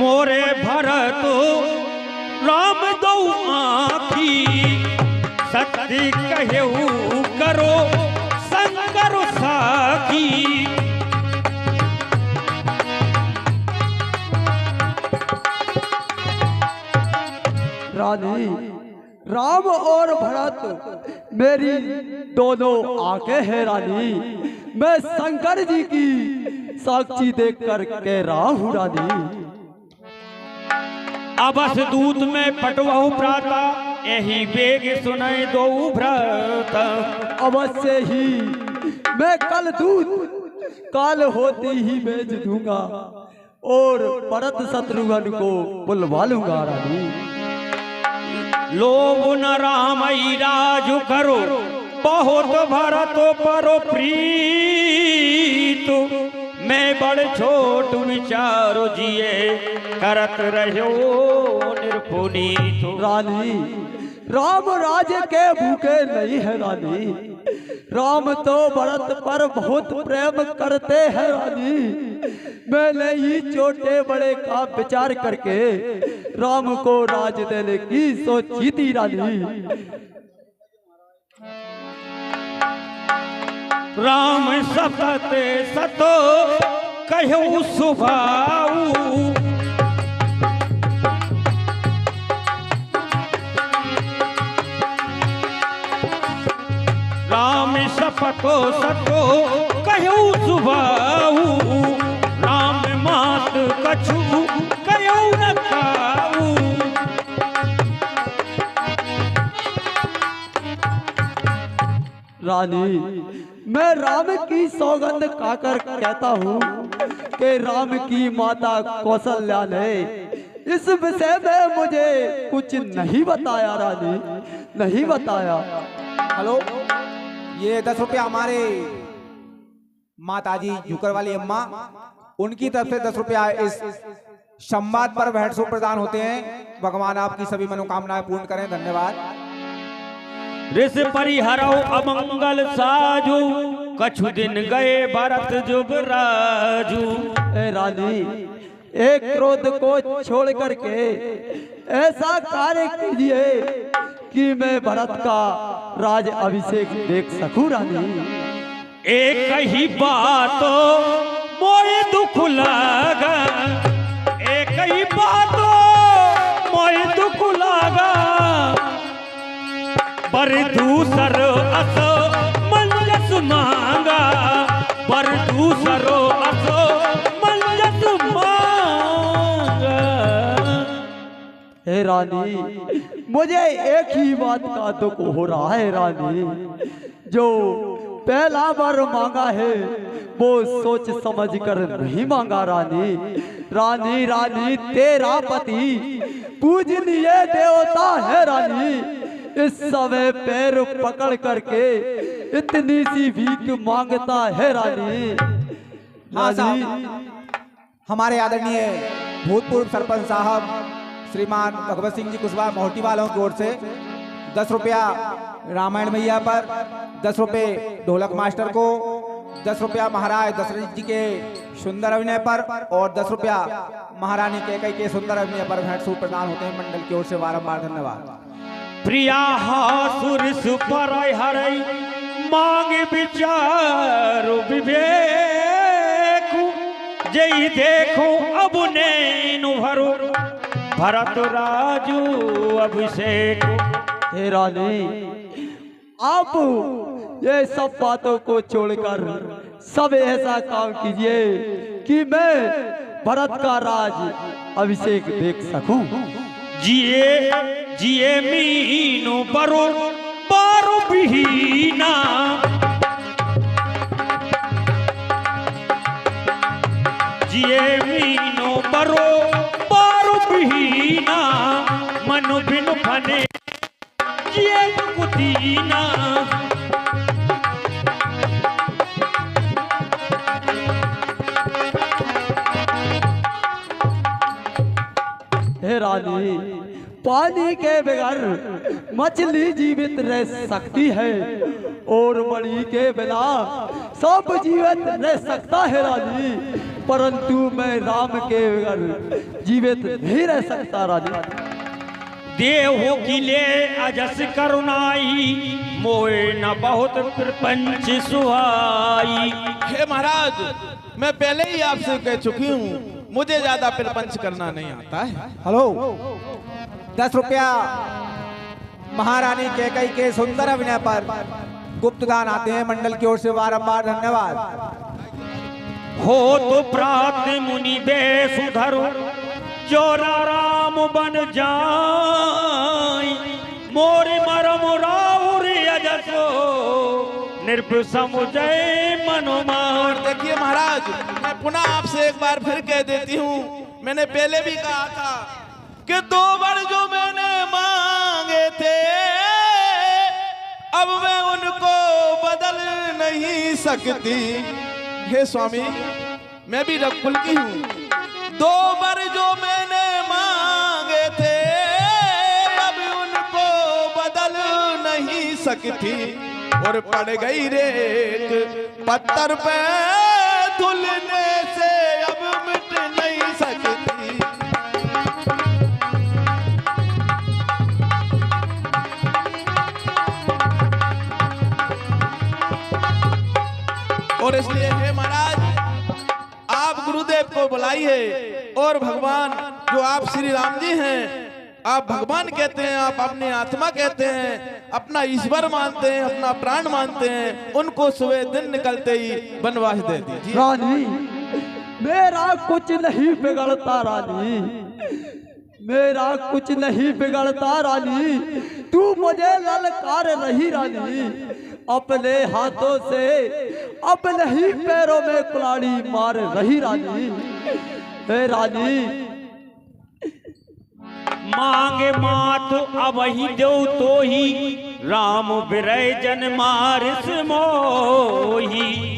मोरे भरत राम दो आँखी सत्य कहू करो शंकर साखी। रानी राम और भरत मेरी दोनों आंखें हैं रानी, मैं शंकर जी की साक्षी देखकर कह रहा हूँ रानी। अबस दूत में पटवाऊ प्राता यही बेग सुनाई दो भ्रत। अवश्य ही मैं कल दूत काल होते ही भेज दूंगा और भरत शत्रुघ्न को बुलवा लूंगा रानी। लोभ न रामई राजु करो बहुत भरत परो प्रीत। मैं बड़ छोट विचारो जिए करत रहो निर्पुनीत। रानी राम राज्य के भूखे नहीं है रानी, राम तो भरत पर बहुत प्रेम करते हैं रानी। मैंने ही छोटे बड़े का विचार करके राम को राज देने की सोची थी रानी। राम सतत सतो कहू सुभाऊ। राम सपतो सतो कहू सुभाऊ। राम मात कछु कहू न खाऊ। रानी मैं राम की सौगंध खाकर कहता हूँ कि राम की माता कौशल्या ने इस विषय में मुझे कुछ नहीं बताया रानी, नहीं बताया। हेलो, ये 10 रुपया हमारे माताजी झुकर वाली अम्मा, उनकी तरफ से 10 रुपया इस संवाद पर भेंट स्वरूप प्रदान होते हैं। भगवान आपकी सभी मनोकामनाएं पूर्ण करें। धन्यवाद। ऋष परिहरौ अमंगल साजू कछु दिन गए भरत जुगराजू। ए रानी एक क्रोध को छोड़ करके ऐसा कार्य कीजिए कि मैं भरत का राज अभिषेक देख सकूं रानी। एक ही बात मोए दुख लागा। एक ही बात मोए दुख लागा। पर दूसर अस मंजस मांगा। पर दूसरो अस मंजस मांगा। हे रानी मुझे एक ही बात का दुख हो रहा है रानी, जो पहला बार मांगा है वो सोच समझ कर नहीं मांगा रानी। रानी रानी तेरा पति पूजनीय देवता है रानी, इस समय पैर पकड़ करके इतनी सी भीख मांगता है रानी। हाँ साहब, हमारे आदरणीय भूतपूर्व सरपंच साहब श्रीमान भगवत सिंह जी कुशवाहा मोहटी वालों की ओर से 10 रुपया रामायण मैया पर, 10 रुपये ढोलक मास्टर को, 10 रुपया महाराज दशरथ जी के सुंदर अभिनय पर और 10 रुपया महारानी कैकेयी के सुंदर अभिनय पर भेंट स्वरूप प्रदान होते हैं। मंडल की ओर से बारंबार धन्यवाद। प्रिया सुरस पर हरई मांग विचार विवेक। जय देखो अब नैन भरो भरत राजू अभिषेक। हे रानी आप ये सब बातों को छोड़कर सब ऐसा काम कीजिए कि मैं भरत का राज अभिषेक देख सकूं। जिए जिए मीनो बरो बारो बिहीना। जिए मीनो बरो बारो बिहीना। मनु बिनु फने जिए कुदीना। हे रानी पानी के बगैर मछली जीवित रह सकती है और मणि के बिना सब जीवित रह सकता है रानी। परंतु मैं राम के बगैर जीवित नहीं रह सकता रानी। देहो की ले अजस करुणाई, मोए न बहुत प्रपंच सुहाई। हे महाराज, मैं पहले ही आपसे कह चुकी हूँ, मुझे ज्यादा प्रपंच करना नहीं आता है। हेलो, 10 रुपया महारानी कैकई के सुंदर अभिनय पर गुप्त दान आते हैं मंडल की ओर से, बारंबार धन्यवाद। हो तो प्रात मुनि बेसुधरु, जोरा राम बन जाई। मोरे मरम राउर अजसो, नृप समुजय मनोमान। देखिए महाराज, मैं पुनः आपसे एक बार फिर कह देती हूँ, मैंने पहले भी कहा था कि 2 वर जो मैंने मांगे थे, अब मैं उनको बदल नहीं सकती। हे स्वामी, मैं भी रघुकुल की हूँ। 2 वर जो मैंने मांगे थे, अब उनको बदल नहीं सकती। और पड़ गई रेत पत्थर पे धुलने से, अब मिट नहीं सकती। और इसलिए हे महाराज, आप गुरुदेव को बुलाइए और भगवान जो आप श्री राम जी हैं, आप भगवान कहते हैं, आप अपनी आत्मा कहते हैं, अपना ईश्वर मानते हैं, अपना प्राण मानते हैं, उनको सुबह दिन निकलते ही वनवास दे दीजिए। रानी, मेरा कुछ नहीं बिगड़ता रानी, मेरा कुछ नहीं बिगड़ता रानी। तू मुझे ललकार रही रानी, अपने हाथों से अपने ही पैरों में कुल्हाड़ी मार रही रानी। हे रानी, मांगे मात अब ही दो तो ही, राम बिरय जन मारिस मोही।